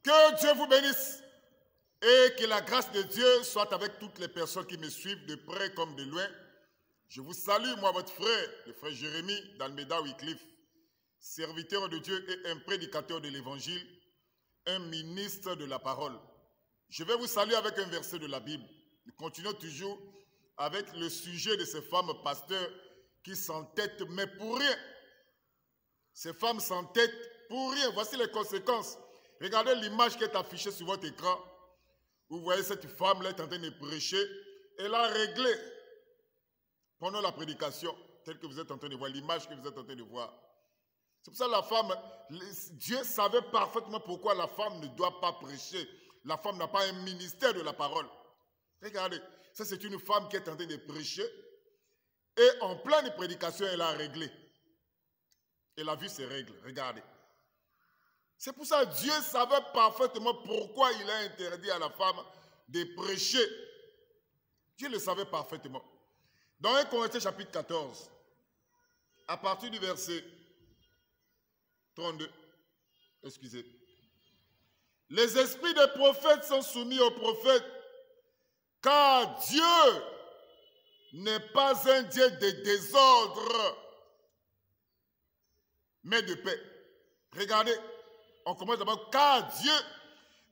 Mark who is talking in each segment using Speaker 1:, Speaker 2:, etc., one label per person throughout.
Speaker 1: Que Dieu vous bénisse et que la grâce de Dieu soit avec toutes les personnes qui me suivent de près comme de loin. Je vous salue, moi, votre frère, le frère Jérémie d'Almeida Wycliffe, serviteur de Dieu et un prédicateur de l'Évangile, un ministre de la parole. Je vais vous saluer avec un verset de la Bible. Nous continuons toujours avec le sujet de ces femmes pasteurs qui s'entêtent, mais pour rien. Ces femmes s'entêtent pour rien. Voici les conséquences. Regardez l'image qui est affichée sur votre écran. Vous voyez cette femme-là est en train de prêcher. Elle a réglé pendant la prédication, telle que vous êtes en train de voir, l'image que vous êtes en train de voir. C'est pour ça que la femme, Dieu savait parfaitement pourquoi la femme ne doit pas prêcher. La femme n'a pas un ministère de la parole. Regardez, ça c'est une femme qui est en train de prêcher. Et en pleine prédication, elle a réglé. Elle a vu ses règles, regardez. C'est pour ça que Dieu savait parfaitement pourquoi il a interdit à la femme de prêcher. Dieu le savait parfaitement. Dans 1 Corinthiens chapitre 14, à partir du verset 32, excusez. Les esprits des prophètes sont soumis aux prophètes, car Dieu n'est pas un Dieu de désordre, mais de paix. Regardez, on commence d'abord, car Dieu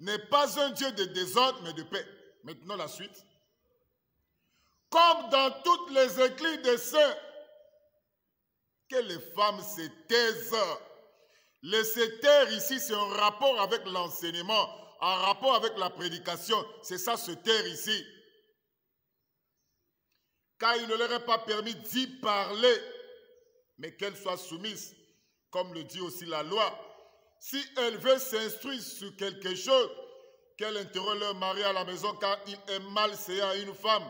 Speaker 1: n'est pas un Dieu de désordre, mais de paix. Maintenant la suite. Comme dans toutes les églises des saints, que les femmes se taisent. Le se taire ici, c'est en rapport avec l'enseignement, en rapport avec la prédication. C'est ça, se taire ici. Car il ne leur est pas permis d'y parler, mais qu'elles soient soumises, comme le dit aussi la loi. Si elles veulent s'instruire sur quelque chose, qu'elles interrogent leur mari à la maison, car il est malséant à une femme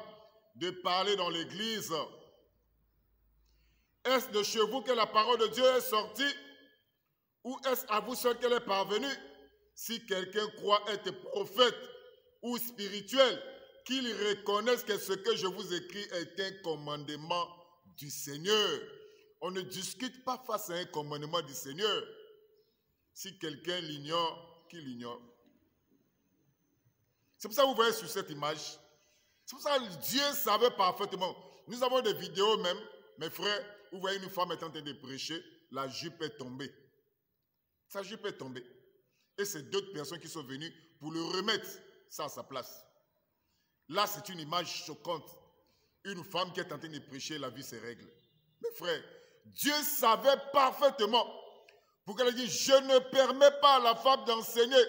Speaker 1: de parler dans l'église. Est-ce de chez vous que la parole de Dieu est sortie, ou est-ce à vous seul qu'elle est parvenue? Si quelqu'un croit être prophète ou spirituel, qu'il reconnaisse que ce que je vous écris est un commandement du Seigneur. On ne discute pas face à un commandement du Seigneur. Si quelqu'un l'ignore, qu'il l'ignore. C'est pour ça que vous voyez sur cette image. C'est pour ça que Dieu savait parfaitement. Nous avons des vidéos même, mes frères, où vous voyez une femme est en train de prêcher, la jupe est tombée. Sa jupe est tombée. Et c'est d'autres personnes qui sont venues pour le remettre ça à sa place. Là, c'est une image choquante. Une femme qui est en train de prêcher, elle a vu ses règles. Mes frères, Dieu savait parfaitement. Pour qu'elle dise, je ne permets pas à la femme d'enseigner,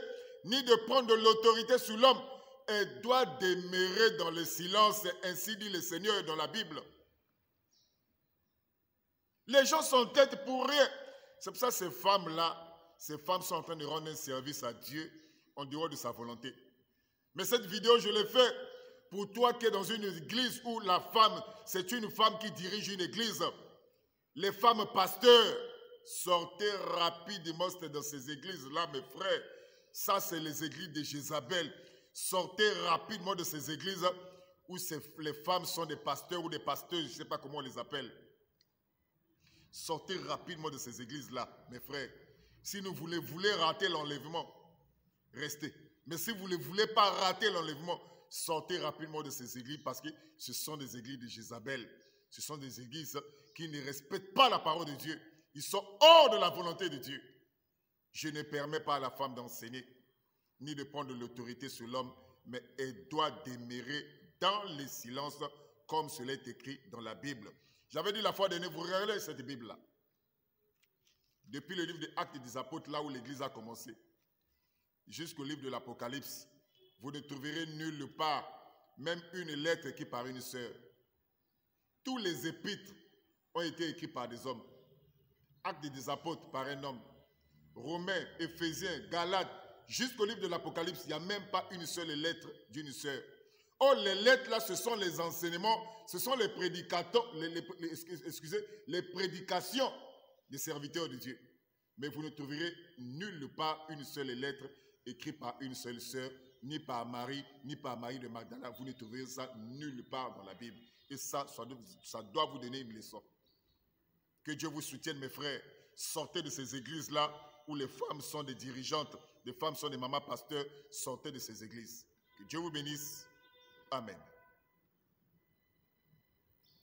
Speaker 1: ni de prendre de l'autorité sur l'homme. Elle doit demeurer dans le silence, ainsi dit le Seigneur dans la Bible. Les gens s'entêtent pour rien. C'est pour ça que ces femmes sont en train de rendre un service à Dieu en dehors de sa volonté. Mais cette vidéo, je l'ai fait pour toi qui es dans une église où la femme, c'est une femme qui dirige une église. Les femmes pasteurs, sortez rapidement dans ces églises-là, mes frères. Ça, c'est les églises de Jézabel. Sortez rapidement de ces églises où les femmes sont des pasteurs ou des pasteurs, je ne sais pas comment on les appelle. Sortez rapidement de ces églises-là, mes frères. Si vous voulez rater l'enlèvement, restez. Mais si vous ne voulez pas rater l'enlèvement, sortez rapidement de ces églises parce que ce sont des églises de Jézabel. Ce sont des églises qui ne respectent pas la parole de Dieu. Ils sont hors de la volonté de Dieu. Je ne permets pas à la femme d'enseigner, ni de prendre de l'autorité sur l'homme, mais elle doit demeurer dans le silence comme cela est écrit dans la Bible. J'avais dit la fois dernière, vous regardez cette Bible-là. Depuis le livre des Actes des Apôtres, là où l'Église a commencé, jusqu'au livre de l'Apocalypse, vous ne trouverez nulle part, même une lettre écrite par une sœur. Tous les épîtres ont été écrits par des hommes. Actes des Apôtres par un homme. Romains, Éphésiens, Galates, jusqu'au livre de l'Apocalypse, il n'y a même pas une seule lettre d'une sœur. Or, les lettres là, ce sont les enseignements, ce sont les prédicateurs, les prédications des serviteurs de Dieu. Mais vous ne trouverez nulle part une seule lettre écrite par une seule sœur, ni par Marie, ni par Marie de Magdala. Vous ne trouverez ça nulle part dans la Bible. Et ça doit vous donner une leçon. Que Dieu vous soutienne, mes frères. Sortez de ces églises-là où les femmes sont des dirigeantes. des femmes sont des mamans pasteurs, sortez de ces églises. Que Dieu vous bénisse. Amen.